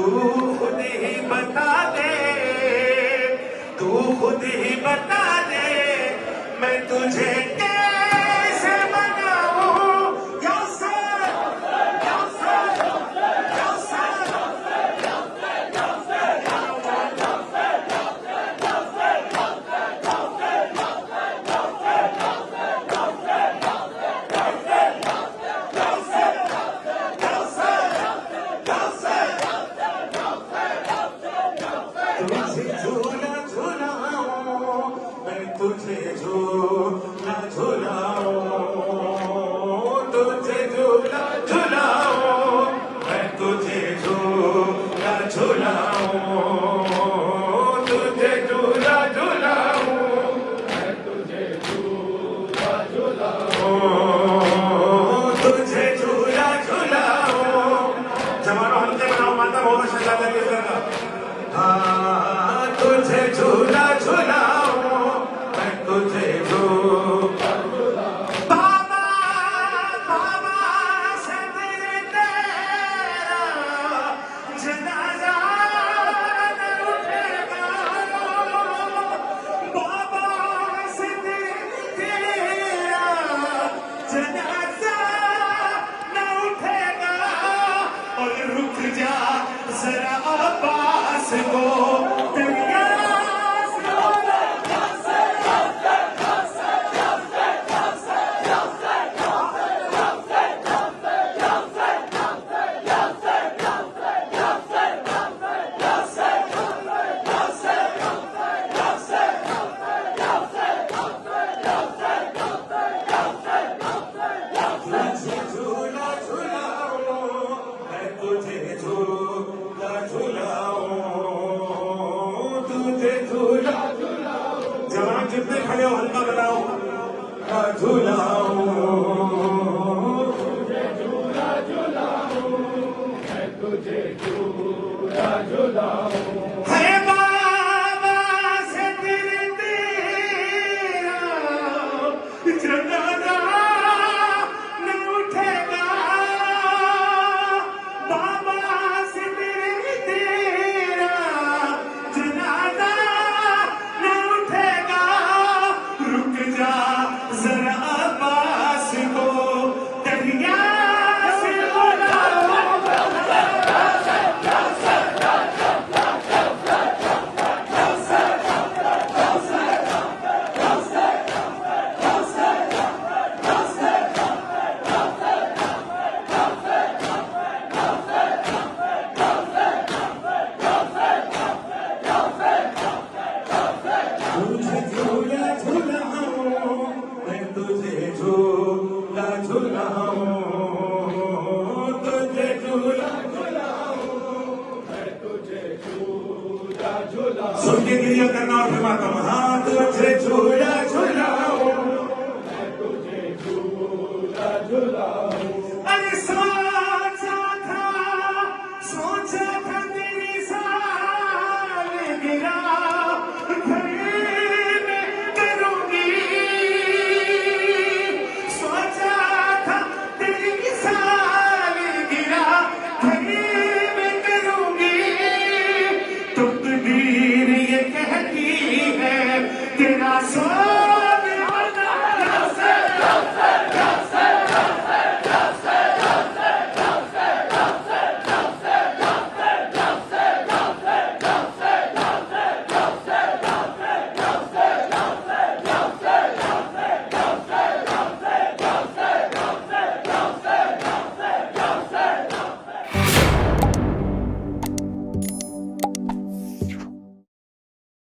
खुद ही बता दे, तू खुद ही बता दे, मैं तुझे कैसे मनाऊं। कौसर, कौसर, कौसर, तुझे झूला झूलाऊं, मैं तुझे झूला झूलाऊं, तुझे झूला झूलाऊं, मैं तुझे झूला झूलाऊं, तुझे झूला झूलाऊं, मैं तुझे झूला झूलाऊं, तुझे झूला झूलाऊं। जवानों हल्के बनाओ, माता बहुत अच्छा ज्यादा के करना। हाँ तुझे झूला झूलाऊं, मैं तुझे झूला बाबा बाबा से तेरा जनाजा न उठेगा, बाबा से तेरा जनाजा न उठेगा। और रुक जा जरा अब्बास को झूला झूलाऊं, मैं तुझे झूला झूलाऊं, तुझे झूला झूलाऊं। जवान जितने खड़े हो हल्का बनाओ। झूलाऊं, तुझे झूला झूलाऊं, मैं तुझे झूला झूलाऊं। है बाबा से तेरा जनाजा न उठेगा, बाबा से तेरा जनाजा न उठेगा। रुक जा जरा अब्बास को दरिया से बुलाओ। तुझे झूला झूलाऊं, मैं तुझे झूला झूलाऊं, तुझे झूला झूलाऊं, मैं तुझे झूला झूलाऊं। सुन के क्रिया करना और फिर माता। हाँ तुझे झूला झूलाऊं, मैं तुझे झूला झूलाऊं।